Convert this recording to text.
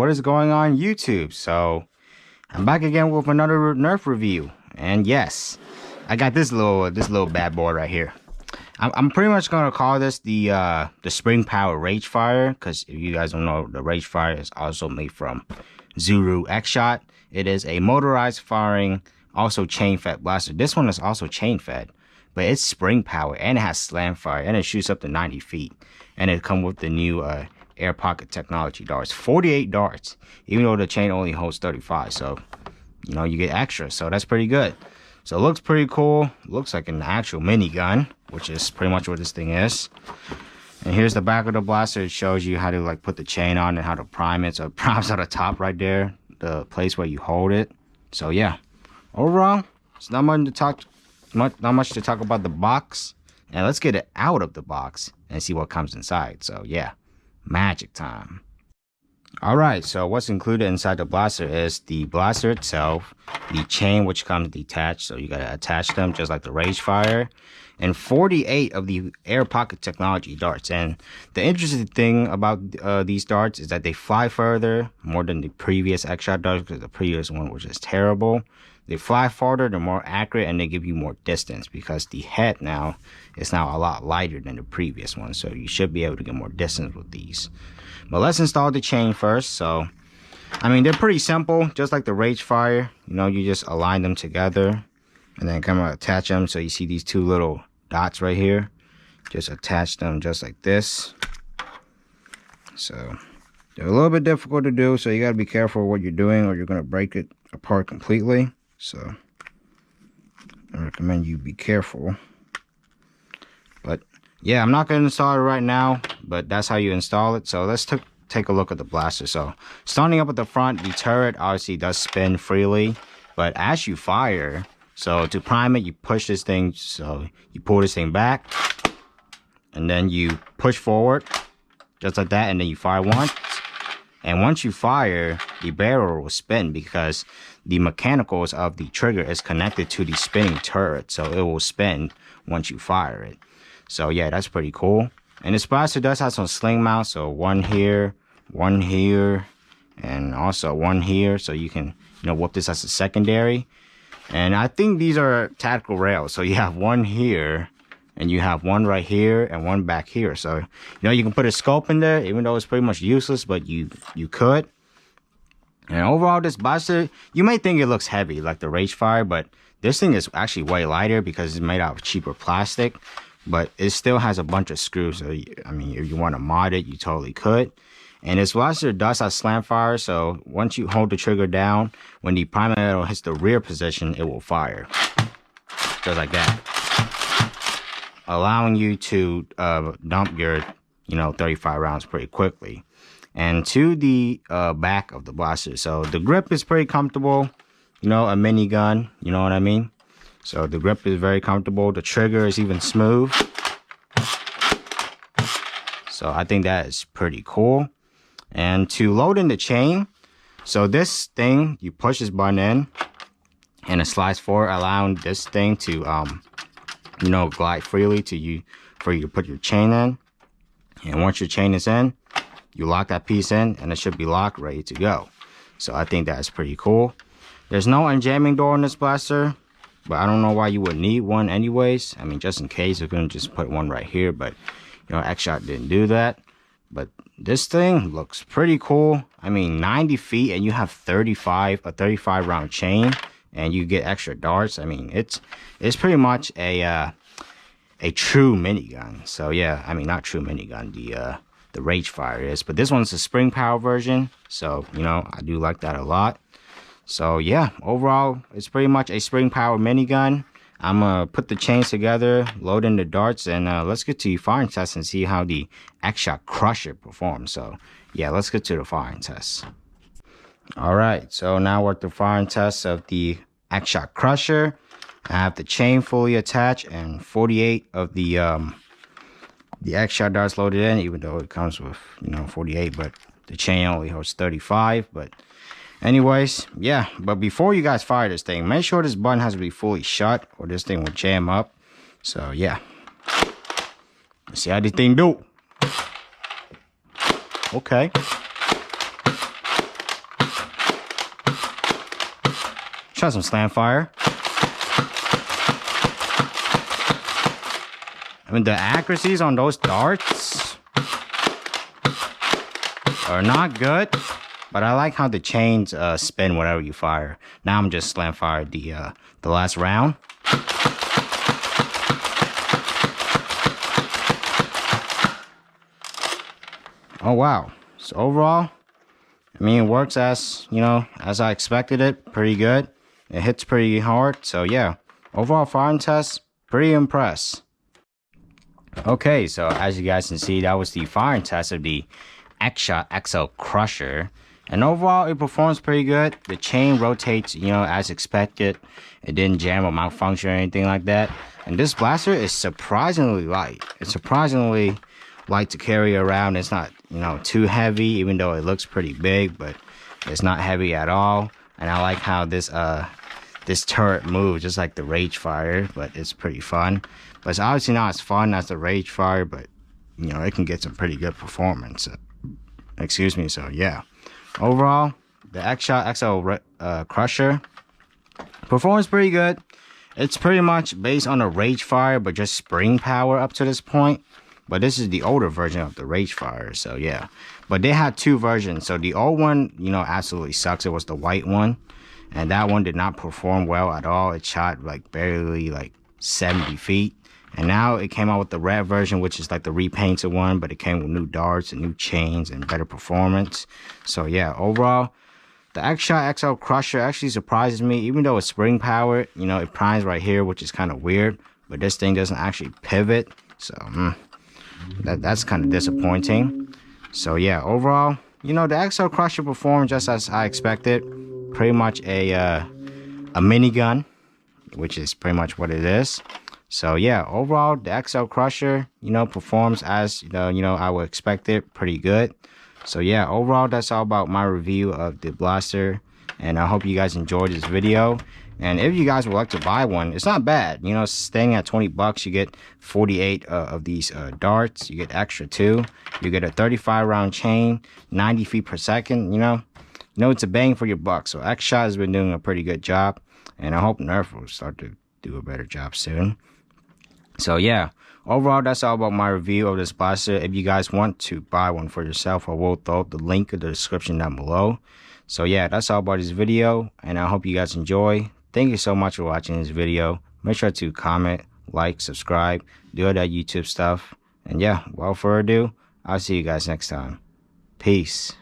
what is going on YouTube? So I'm back again with another Nerf review, and yes, I got this little bad boy right here. I'm pretty much gonna call this the spring power Rage Fire, because if you guys don't know, the Rage Fire is also made from Zuru Xshot. It is a motorized firing, also chain fed blaster. This one is also chain fed, but it's spring power and it has slam fire and it shoots up to 90 feet. And it comes with the new air pocket technology darts, 48 darts, even though the chain only holds 35. So, you know, you get extra. So that's pretty good. So it looks pretty cool. Looks like an actual minigun, which is pretty much what this thing is. And here's the back of the blaster. It shows you how to like put the chain on and how to prime it. So it primes at the top right there, the place where you hold it. So yeah, overall, it's not much to talk about the box. And let's get it out of the box and see what comes inside. So yeah, magic time. Alright, so what's included inside the blaster is the blaster itself, the chain which comes detached, so you gotta attach them just like the Rage Fire, and 48 of the air pocket technology darts. And the interesting thing about these darts is that they fly further more than the previous Xshot darts, because the previous one was just terrible. They fly farther, they're more accurate, and they give you more distance because the head now is now a lot lighter than the previous one, so you should be able to get more distance with these. But let's install the chain first. So I mean, they're pretty simple, just like the Rage Fire. You know, you just align them together and then come and attach them. So you see these two little dots right here, just attach them just like this. So they're a little bit difficult to do, so you got to be careful what you're doing or you're going to break it apart completely. So I recommend you be careful. But yeah, I'm not going to install it right now, but that's how you install it. So let's take a look at the blaster. So starting up at the front, the turret obviously does spin freely, but as you fire, so to prime it, you push this thing, so you pull this thing back and then you push forward just like that, and then you fire once. And once you fire, the barrel will spin because the mechanicals of the trigger is connected to the spinning turret, so it will spin once you fire it. So yeah, that's pretty cool. And this blaster does have some sling mounts, so one here, and also one here, so you can, you know, whoop this as a secondary. And I think these are tactical rails, so you have one here, and you have one right here, and one back here. So, you know, you can put a scope in there, even though it's pretty much useless, but you could. And overall, this blaster, you may think it looks heavy, like the Rage Fire, but this thing is actually way lighter because it's made out of cheaper plastic. But it still has a bunch of screws, so I mean, if you want to mod it, you totally could. And this blaster does have slam fire, so once you hold the trigger down, when the priming metal hits the rear position, it will fire just like that, allowing you to dump your, you know, 35 rounds pretty quickly. And to the back of the blaster, so the grip is pretty comfortable, you know, a minigun, you know what I mean? So the grip is very comfortable. The trigger is even smooth. So I think that is pretty cool. And to load in the chain, so this thing, you push this button in and it slides forward, allowing this thing to, you know, glide freely for you to put your chain in. And once your chain is in, you lock that piece in and it should be locked, ready to go. So I think that's pretty cool. There's no unjamming door in this blaster, but I don't know why you would need one anyways. I mean, just in case, you're gonna just put one right here, but you know, Xshot didn't do that. But this thing looks pretty cool. I mean, 90 feet and you have a 35 round chain and you get extra darts. I mean, it's pretty much a true minigun. So yeah, I mean, not true minigun, the Rage Fire is, but this one's a spring power version. So, you know, I do like that a lot. So yeah, overall, it's pretty much a spring power minigun. I'm gonna put the chains together, load in the darts, and let's get to the firing test and see how the Xshot Crusher performs. So yeah, let's get to the firing test. All right, so now we're at the firing test of the Xshot Crusher. I have the chain fully attached and 48 of the Xshot darts loaded in, even though it comes with, you know, 48, but the chain only holds 35. But anyways, yeah, but before you guys fire this thing, make sure this button has to be fully shut or this thing will jam up. So yeah, let's see how this thing do. Okay. Try some slam fire. I mean, the accuracies on those darts are not good, but I like how the chains spin whenever you fire. Now I'm just slam fired the last round. Oh wow! So overall, I mean, it works as, you know, as I expected it. Pretty good. It hits pretty hard. So yeah, overall firing test, pretty impressed. Okay, so as you guys can see, that was the firing test of the Xshot XL Crusher. And overall, it performs pretty good. The chain rotates, you know, as expected. It didn't jam or malfunction or anything like that. And this blaster is surprisingly light. It's surprisingly light to carry around. It's not, you know, too heavy, even though it looks pretty big, but it's not heavy at all. And I like how this turret moves just like the Rage Fire, but it's pretty fun. But it's obviously not as fun as the Rage Fire, but you know, it can get some pretty good performance. Excuse me. So yeah, overall, the Xshot XL Crusher performs pretty good. It's pretty much based on a Rage Fire, but just spring power up to this point. But this is the older version of the Rage Fire, so yeah. But they had two versions. So the old one, you know, absolutely sucks. It was the white one, and that one did not perform well at all. It shot like barely like 70 feet. And now it came out with the red version, which is like the repainted one, but it came with new darts and new chains and better performance. So yeah, overall, the Xshot XL Crusher actually surprises me. Even though it's spring powered, you know, it primes right here, which is kind of weird. But this thing doesn't actually pivot, so that's kind of disappointing. So yeah, overall, you know, the XL Crusher performed just as I expected. Pretty much a minigun, which is pretty much what it is. So yeah, overall, the XL Crusher, you know, performs as, you know, I would expect it, pretty good. So yeah, overall, that's all about my review of the blaster. And I hope you guys enjoyed this video. And if you guys would like to buy one, it's not bad. You know, staying at 20 bucks, you get 48 of these darts. You get extra 2. You get a 35 round chain, 90 feet per second. You know, it's a bang for your buck. So Xshot has been doing a pretty good job. And I hope Nerf will start to do a better job soon. So yeah, overall, that's all about my review of this blaster. If you guys want to buy one for yourself, I will throw the link in the description down below. So yeah, that's all about this video, and I hope you guys enjoy. Thank you so much for watching this video. Make sure to comment, like, subscribe, do all that YouTube stuff. And yeah, without further ado, I'll see you guys next time. Peace.